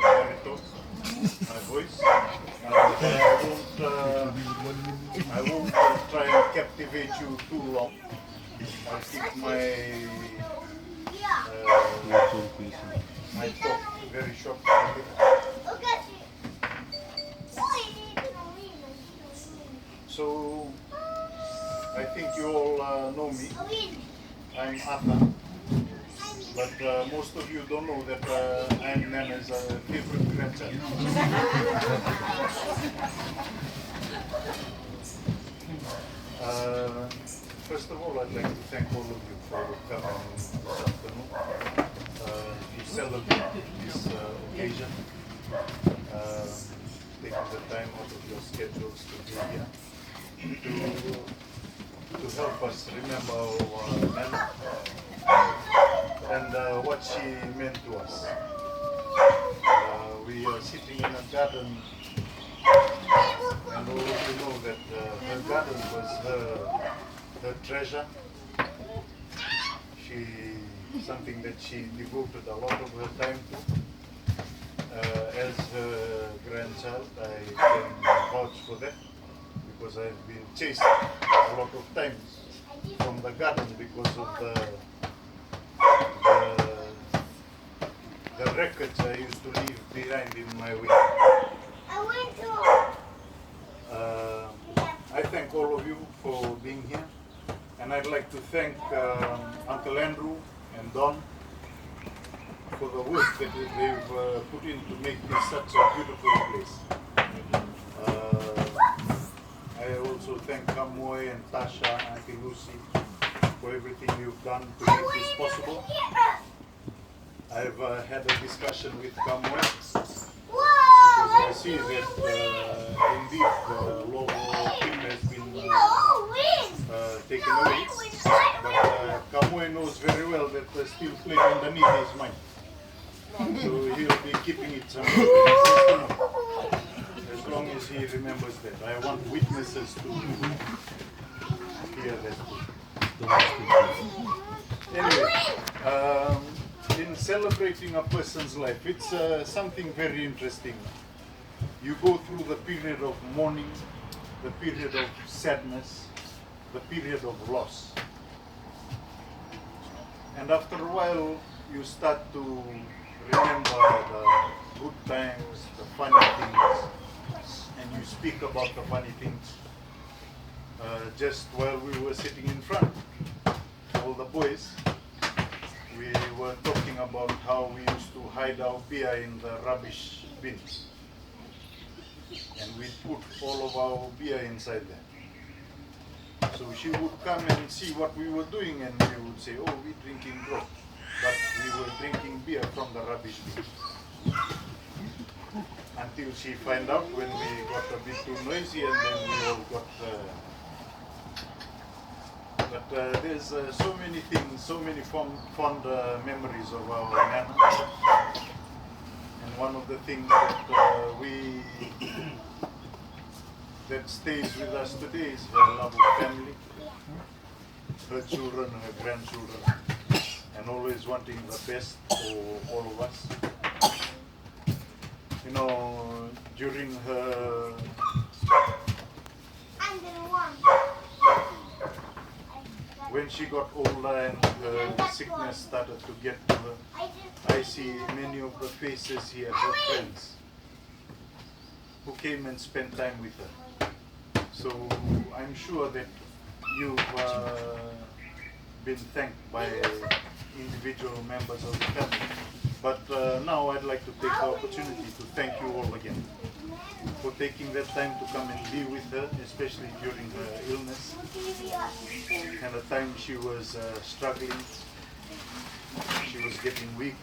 baritone, my voice. I won't try and captivate you too long. I'll keep my talk very short. So, I think you all know me. I'm Ata. But most of you don't know that I'm Nana's favorite grandchild. First of all, I'd like to thank all of you for coming this afternoon to celebrate this occasion, taking the time out of your schedules to be here, to help us remember our Nana and what she meant to us. We are sitting in a garden, and all of you know that her garden was her treasure. Something that she devoted a lot of her time to. As her grandchild, I can vouch for that, because I've been chased a lot of times from the garden because of the wreckage I used to leave behind in my way. I thank all of you for being here, and I'd like to thank Uncle Andrew and Don for the work that they've put in to make this such a beautiful place. I also thank Kamoy and Tasha, Auntie Lucy, for everything you've done to make this possible. I've had a discussion with Kamoy, because I see that indeed the logo team has been taken away. But Kamoy knows very well that the steel plate underneath is mine. So he'll be keeping it somewhere. As long as he remembers that. I want witnesses to hear that. Anyway, in celebrating a person's life, it's something very interesting. You go through the period of mourning, the period of sadness, the period of loss. And after a while, you start to remember the good times, the funny things, and you speak about the funny things. Just while we were sitting in front, all the boys, we were talking about how we used to hide our beer in the rubbish bins. And we'd put all of our beer inside there. So she would come and see what we were doing, and we would say, oh, we're drinking grog. But we were drinking beer from the rubbish bin. Until she found out when we got a bit too noisy, and then we all got... But there's so many things, so many fond memories of our Nana. And one of the things that that stays with us today is her love of family, her children, her grandchildren, and always wanting the best for all of us. You know, during her when she got older and her sickness started to get to her, I see many of the faces here, her friends, who came and spent time with her. So I'm sure that you've been thanked by individual members of the family. But now I'd like to take the opportunity to thank you all again for taking that time to come and be with her, especially during her illness and the time she was struggling, she was getting weak.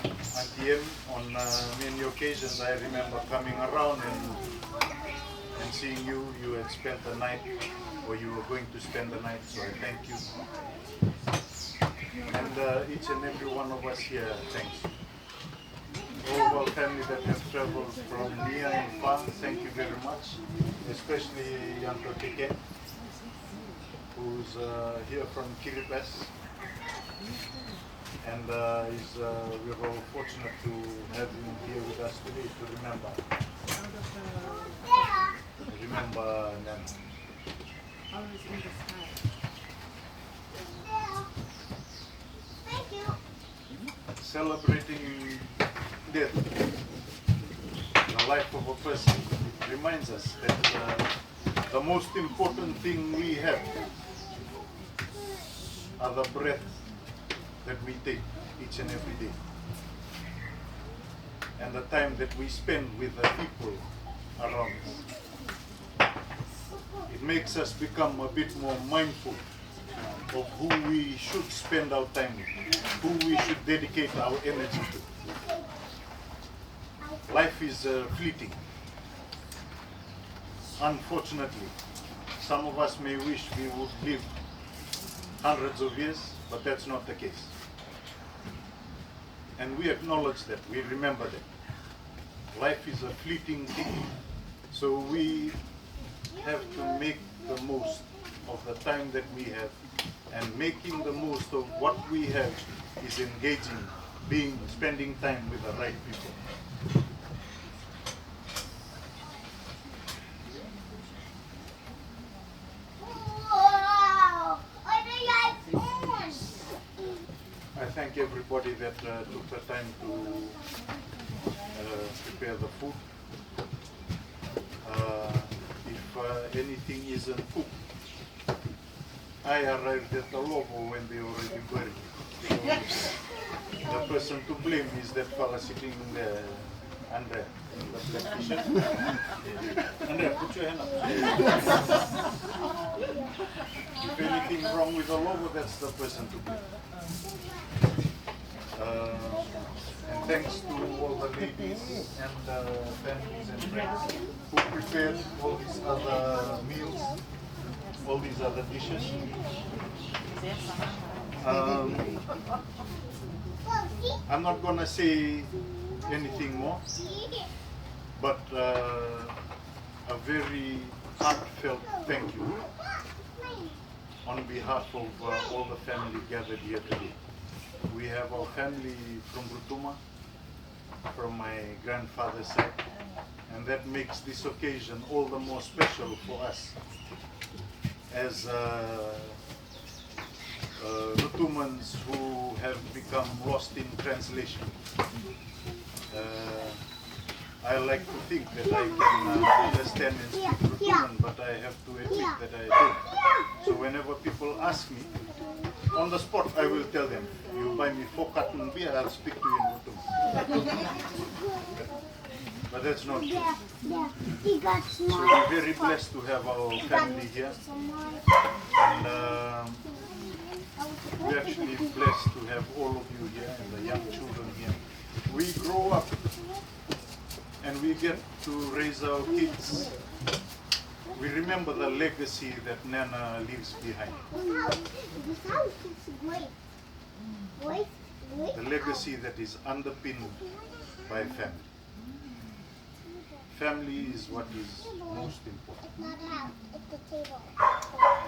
Auntie M, on many occasions I remember coming around and seeing you. You had spent the night, or you were going to spend the night, so I thank you. And each and every one of us here, thanks you. All of our family that have traveled from near and far, thank you very much. Especially Uncle Kike, who's here from Kiribati. And we're all fortunate to have him here with us today to remember Nana. Always in the sky. Thank you. Celebrating death, the life of a person, it reminds us that the most important thing we have are the breath that we take each and every day, and the time that we spend with the people around us. It makes us become a bit more mindful of who we should spend our time with, who we should dedicate our energy to. Life is fleeting. Unfortunately, some of us may wish we would live hundreds of years, but that's not the case. And we acknowledge that, we remember that. Life is a fleeting thing, so we have to make the most of the time that we have, and making the most of what we have is engaging, spending time with the right people. I thank everybody that took the time to prepare the food. If anything isn't cooked, I arrived at the logo when they already buried. So the person to blame is that fella sitting there, Andrea, in the black t-shirt. Andrea, put your hand up. If anything wrong with the logo, that's the person to blame. And thanks to all the ladies and families and friends who prepared all these other meals, all these other dishes. I'm not gonna say anything more, but a very heartfelt thank you on behalf of all the family gathered here today. We have our family from Rutuma, from my grandfather's side, and that makes this occasion all the more special for us as Rutumans who have become lost in translation. I like to think that I can understand and speak Rutuman, but I have to admit that I don't. So whenever people ask me, on the spot I will tell them, you buy me 4 carton beer, I'll speak to you in Rutuman. But that's not true. So we're very blessed to have our family here. And we're actually blessed to have all of you here and the young children here. We grow up and we get to raise our kids. We remember the legacy that Nana leaves behind. The legacy that is underpinned by family. Family is what is most important.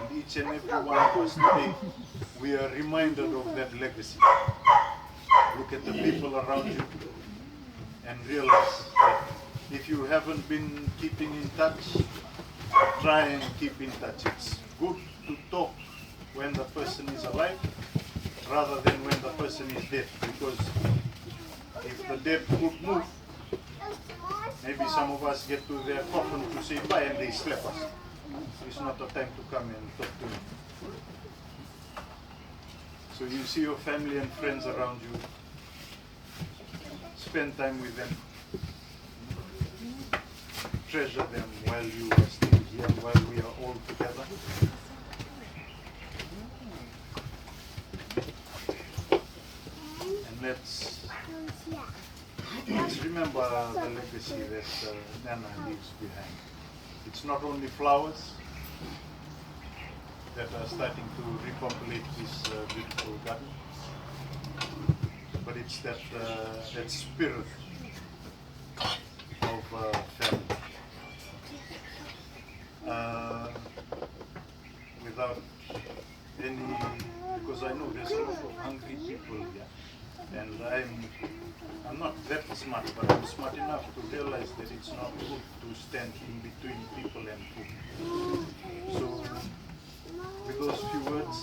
And each and every one of us today, we are reminded of that legacy. Look at the people around you and realize that if you haven't been keeping in touch, try and keep in touch. It's good to talk when the person is alive rather than when the person is dead, because if the dead could move, maybe some of us get to their coffin to say bye and they slap us. It's not the time to come and talk to me. So you see your family and friends around you, spend time with them, treasure them while you are still here, while we are all together. And let's remember the legacy that Nana leaves behind. It's not only flowers that are starting to repopulate this beautiful garden, but it's that that spirit of family. Without because I know there's a lot of hungry people here, and I'm not that smart, but I'm smart enough to realize that it's not good to stand in between people and food. So with those few words,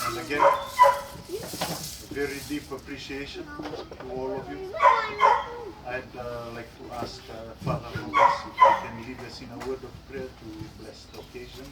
and again, a very deep appreciation to all of you. I'd like to ask Father Lucas if he can lead us in a word of prayer to bless the occasion.